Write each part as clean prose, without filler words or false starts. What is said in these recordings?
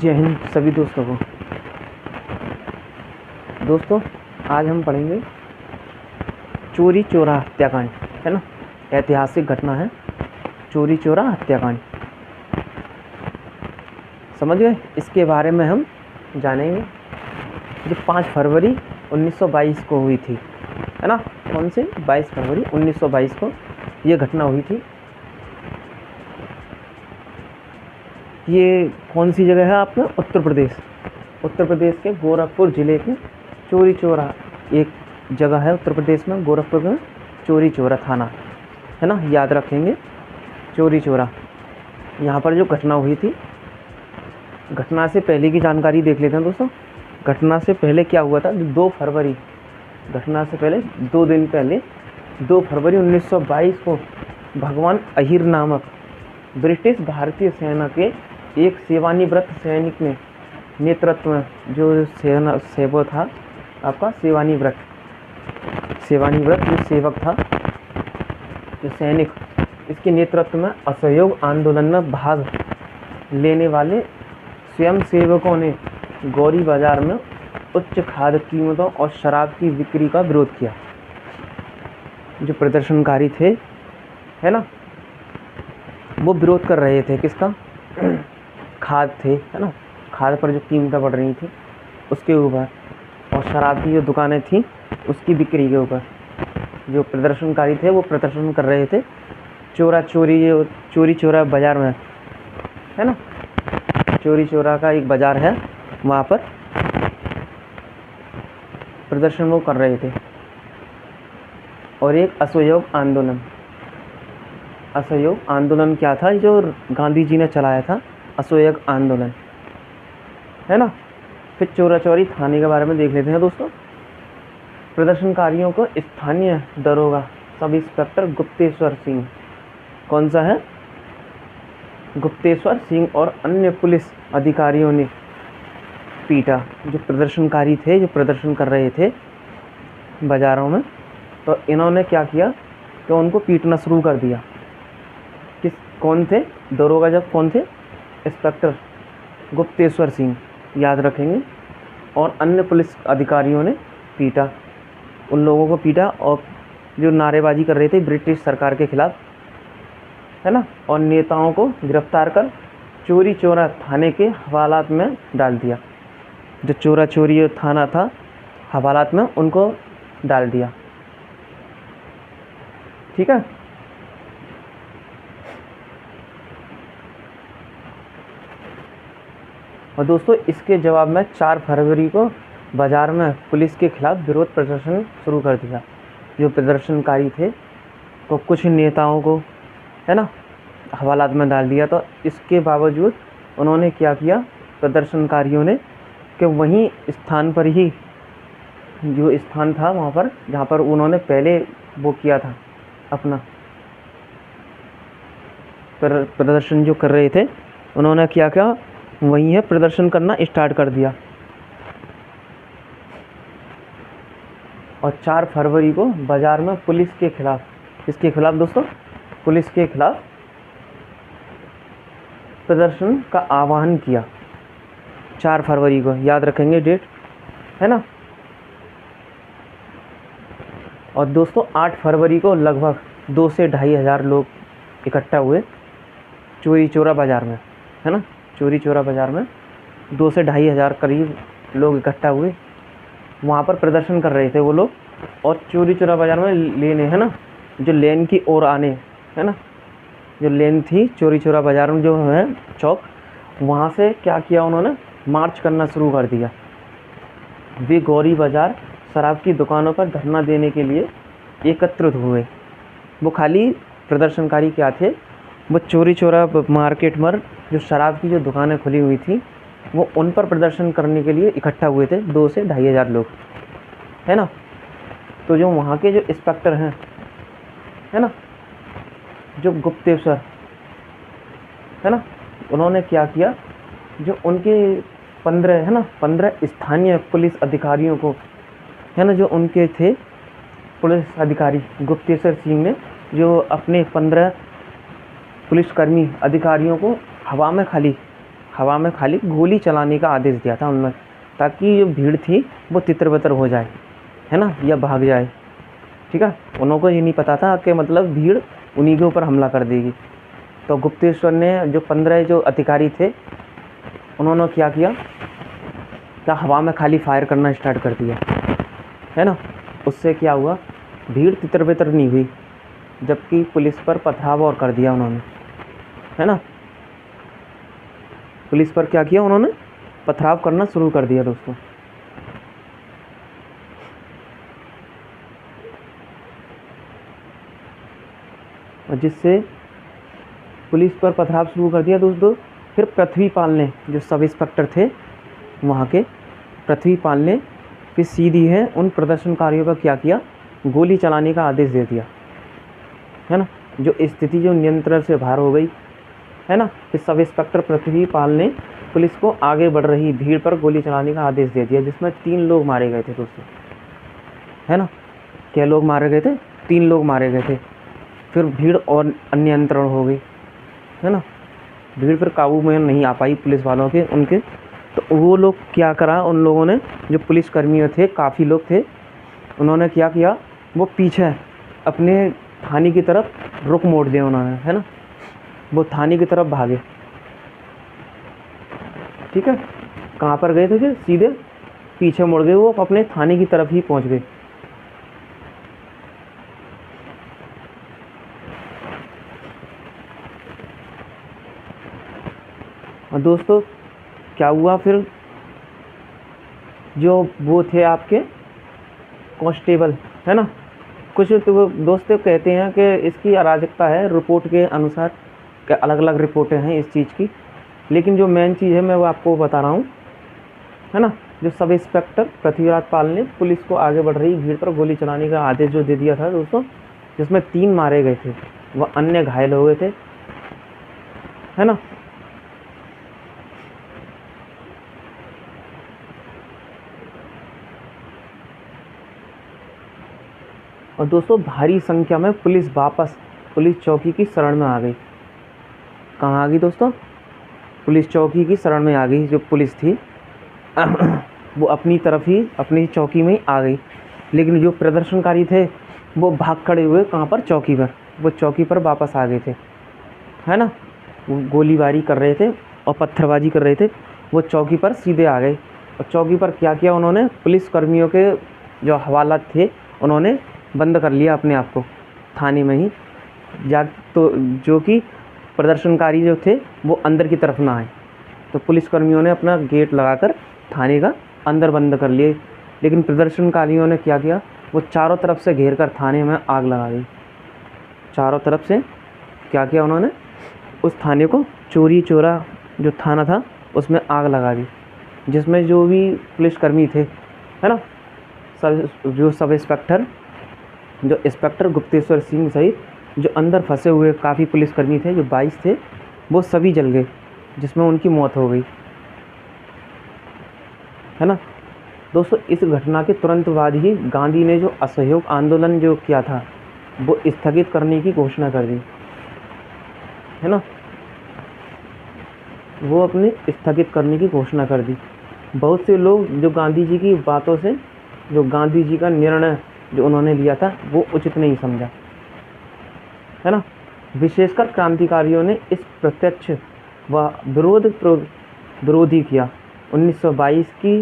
जय हिंद सभी दोस्तों को। दोस्तों आज हम पढ़ेंगे चोरी चौरा हत्याकांड, है ना। ऐतिहासिक घटना है चोरी चौरा हत्याकांड, समझ गए। इसके बारे में हम जानेंगे जो 5 फरवरी 1922 को हुई थी, है ना। कौन से 22 फरवरी 1922 को ये घटना हुई थी। ये कौन सी जगह है आपका? उत्तर प्रदेश के गोरखपुर ज़िले के चोरी चौरा एक जगह है उत्तर प्रदेश में, गोरखपुर में चोरी चौरा थाना, है ना। याद रखेंगे चोरी चौरा। यहाँ पर जो घटना हुई थी, घटना से पहले की जानकारी देख लेते हैं दोस्तों। घटना से पहले क्या हुआ था? 2 फरवरी, घटना से पहले 2 दिन पहले 2 फरवरी 1922 को भगवान अहिर नामक ब्रिटिश भारतीय सेना के एक सेवानिवृत्त सैनिक ने नेतृत्व में, जो सेना सेवक था आपका, सेवानिवृत्त जो सेवक था, जो सैनिक, इसके नेतृत्व में असहयोग आंदोलन में भाग लेने वाले स्वयं सेवकों ने गौरी बाजार में उच्च खाद्य कीमतों और शराब की बिक्री का विरोध किया। जो प्रदर्शनकारी थे, है ना, वो विरोध कर रहे थे किसका? खाद थे, है ना। खाद पर जो कीमतें बढ़ रही थी उसके ऊपर, और शराब की जो दुकानें थी उसकी बिक्री के ऊपर जो प्रदर्शनकारी थे वो प्रदर्शन कर रहे थे। चोरी चौरा बाज़ार में, है ना, चोरी चौरा का एक बाज़ार है, वहाँ पर प्रदर्शन वो कर रहे थे। और एक असहयोग आंदोलन क्या था? जो गांधी जी ने चलाया था, असहयोग आंदोलन, है ना। फिर चोरा चोरी थाने के बारे में देख लेते हैं दोस्तों। प्रदर्शनकारियों को स्थानीय दरोगा सब इंस्पेक्टर गुप्तेश्वर सिंह, कौन सा है? गुप्तेश्वर सिंह और अन्य पुलिस अधिकारियों ने पीटा। जो प्रदर्शनकारी थे, जो प्रदर्शन कर रहे थे बाज़ारों में, तो इन्होंने क्या किया कि उनको पीटना शुरू कर दिया। कौन थे? दरोगा जब कौन थे? इंस्पेक्टर गुप्तेश्वर सिंह, याद रखेंगे। और अन्य पुलिस अधिकारियों ने पीटा, उन लोगों को पीटा, और जो नारेबाजी कर रहे थे ब्रिटिश सरकार के खिलाफ, है ना, और नेताओं को गिरफ्तार कर चोरी चौरा थाने के हवालात में डाल दिया। जो चोरा चोरी थाना था, हवालात में उनको डाल दिया, ठीक है। और दोस्तों इसके जवाब में 4 फरवरी को बाज़ार में पुलिस के खिलाफ विरोध प्रदर्शन शुरू कर दिया। जो प्रदर्शनकारी थे तो कुछ नेताओं को, है ना, हवालात में डाल दिया। तो इसके बावजूद उन्होंने क्या किया, प्रदर्शनकारियों ने, कि वहीं स्थान पर ही, जो स्थान था वहाँ पर जहाँ पर उन्होंने पहले वो किया था अपना प्रदर्शन जो कर रहे थे, उन्होंने क्या किया, वहीं है प्रदर्शन करना स्टार्ट कर दिया। और 4 फरवरी को बाज़ार में पुलिस के खिलाफ, किसके खिलाफ दोस्तों? पुलिस के खिलाफ प्रदर्शन का आह्वान किया। 4 फरवरी को, याद रखेंगे डेट, है ना। और दोस्तों 8 फरवरी को लगभग 2 से 2,500 हज़ार लोग इकट्ठा हुए चोरी चौरा बाज़ार में, है ना। चोरी चौरा बाज़ार में 2 से 2,500 हज़ार करीब लोग इकट्ठा हुए, वहाँ पर प्रदर्शन कर रहे थे वो लोग। और चोरी चौरा बाज़ार में लेने, है ना, जो लेन की ओर आने, है ना, जो लेन थी चोरी चौरा बाज़ार में जो है चौक, वहाँ से क्या किया उन्होंने, मार्च करना शुरू कर दिया। वे गौरी बाज़ार शराब की दुकानों पर धरना देने के लिए एकत्रित हुए। वो खाली प्रदर्शनकारी क्या थे, वो चोरी चौरा मार्केट में जो शराब की जो दुकानें खुली हुई थी, वो उन पर प्रदर्शन करने के लिए इकट्ठा हुए थे 2 से 2,500 हज़ार लोग, है ना। तो जो वहाँ के जो इंस्पेक्टर हैं, है ना, जो गुप्तेश्वर, है ना, उन्होंने क्या किया, जो उनके 15, है ना, 15 स्थानीय पुलिस अधिकारियों को, है ना, जो उनके थे पुलिस अधिकारी, गुप्तेश्वर सिंह ने जो अपने 15 पुलिसकर्मी अधिकारियों को हवा में खाली गोली चलाने का आदेश दिया था उनमें, ताकि जो भीड़ थी वो तितर-बितर हो जाए, है ना, या भाग जाए। ठीक है, उनको ये नहीं पता था कि मतलब भीड़ उन्हीं के ऊपर हमला कर देगी। तो गुप्तेश्वर ने जो 15 जो अधिकारी थे उन्होंने क्या किया, क्या हवा में खाली फायर करना स्टार्ट कर दिया, है ना। उससे क्या हुआ, भीड़ तितर-बितर नहीं हुई, जबकि पुलिस पर पथराव और कर दिया उन्होंने, है ना। पुलिस पर क्या किया उन्होंने, पथराव करना शुरू कर दिया दोस्तों। और जिससे पुलिस पर पथराव शुरू कर दिया दोस्तों। फिर पृथ्वीपाल ने, जो सब इंस्पेक्टर थे वहाँ के, पृथ्वीपाल ने फिर सीधी है उन प्रदर्शनकारियों का क्या किया, गोली चलाने का आदेश दे दिया, है ना। जो स्थिति जो नियंत्रण से बाहर हो गई, है ना। फिर सब इंस्पेक्टर पृथ्वीपाल ने पुलिस को आगे बढ़ रही भीड़ पर गोली चलाने का आदेश दे दिया, जिसमें 3 लोग मारे गए थे दोस्तों, है ना। क्या लोग मारे गए थे, 3 लोग मारे गए थे। फिर भीड़ और अनियंत्रण हो गई, है ना। भीड़ फिर काबू में नहीं आ पाई पुलिस वालों के उनके। तो वो लोग क्या करा, उन लोगों ने, जो पुलिसकर्मी थे, काफ़ी लोग थे, उन्होंने क्या किया, वो पीछे अपने थाने की तरफ रुख मोड़ दिया उन्होंने, है ना। वो थाने की तरफ भागे। ठीक है, कहाँ पर गए थे फिर, सीधे पीछे मुड़ गए, वो अपने थाने की तरफ ही पहुँच गए। और दोस्तों क्या हुआ फिर, जो वो थे आपके कांस्टेबल, है ना, कुछ तो दोस्तों कहते हैं कि इसकी अराजकता है, रिपोर्ट के अनुसार अलग अलग रिपोर्टें हैं इस चीज़ की, लेकिन जो मेन चीज़ है मैं वो आपको बता रहा हूँ, है ना। जो सब इंस्पेक्टर पृथ्वीराज पाल ने पुलिस को आगे बढ़ रही भीड़ पर गोली चलाने का आदेश जो दे दिया था दोस्तों, जिसमें 3 मारे गए थे, वह अन्य घायल हो गए थे, है ना। और दोस्तों भारी संख्या में पुलिस वापस पुलिस चौकी की शरण में आ गई। कहाँ आ गई दोस्तों, पुलिस चौकी की शरण में आ गई। जो पुलिस थी वो अपनी तरफ ही, अपनी चौकी में ही आ गई। लेकिन जो प्रदर्शनकारी थे वो भाग खड़े हुए, कहाँ पर, चौकी पर। वो चौकी पर वापस आ गए थे, है ना। वो गोलीबारी कर रहे थे और पत्थरबाजी कर रहे थे, वो चौकी पर सीधे आ गए। और चौकी पर क्या किया उन्होंने, पुलिस कर्मियों के जो हवालात थे उन्होंने बंद कर लिया अपने आप को थाने में ही जा। तो जो कि प्रदर्शनकारी जो थे वो अंदर की तरफ ना आए, तो पुलिसकर्मियों ने अपना गेट लगाकर थाने का अंदर बंद कर लिए। लेकिन प्रदर्शनकारियों ने क्या किया, वो चारों तरफ से घेर कर थाने में आग लगा दी। चारों तरफ से क्या किया उन्होंने, उस थाने को, चोरी चौरा जो थाना था उसमें आग लगा दी, जिसमें जो भी पुलिसकर्मी थे, है ना, सब इंस्पेक्टर, जो इंस्पेक्टर गुप्तेश्वर सिंह सहित जो अंदर फंसे हुए काफ़ी पुलिसकर्मी थे, जो 22 थे, वो सभी जल गए, जिसमें उनकी मौत हो गई, है ना। दोस्तों इस घटना के तुरंत बाद ही गांधी ने जो असहयोग आंदोलन जो किया था वो स्थगित करने की घोषणा कर दी, है ना। वो अपने स्थगित करने की घोषणा कर दी। बहुत से लोग जो गांधी जी की बातों से, जो गांधी जी का निर्णय जो उन्होंने लिया था वो उचित नहीं समझा, है ना। विशेषकर क्रांतिकारियों ने इस प्रत्यक्ष व विरोधी किया। 1922 की,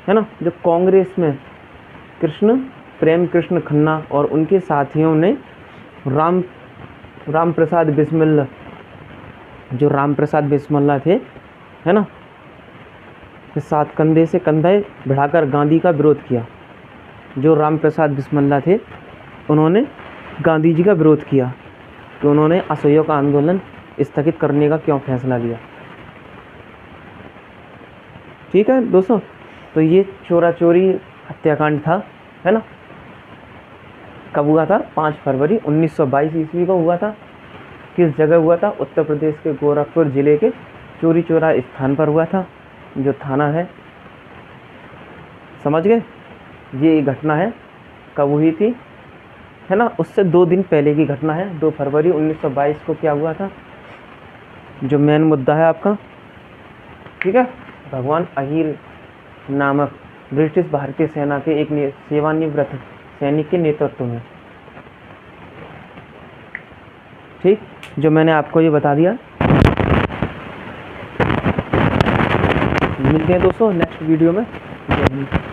है ना, जो कांग्रेस में प्रेम कृष्ण खन्ना और उनके साथियों ने राम प्रसाद बिस्मिल्ला, जो राम प्रसाद बिस्मिल्ला थे, है ना, के साथ कंधे से कंधा बढ़ाकर गांधी का विरोध किया। जो राम प्रसाद बिस्मिल्ला थे उन्होंने गांधी जी का विरोध किया कि उन्होंने असहयोग आंदोलन स्थगित करने का क्यों फैसला लिया। ठीक है दोस्तों, तो ये चोरा चोरी हत्याकांड था, है ना। कब हुआ था, 5 फरवरी 1922 ईस्वी को हुआ था। किस जगह हुआ था, उत्तर प्रदेश के गोरखपुर ज़िले के चोरी चौरा स्थान पर हुआ था, जो थाना है। समझ गए, ये घटना है कब हुई थी, है ना। उससे 2 दिन पहले की घटना है, 2 फरवरी 1922 को क्या हुआ था, जो मेन मुद्दा है आपका, ठीक है, भगवान अहीर नामक ब्रिटिश भारतीय सेना के एक सेवानिवृत्त सैनिक के नेतृत्व में। ठीक, जो मैंने आपको ये बता दिया। मिलते हैं दोस्तों नेक्स्ट वीडियो में। जय हिंद।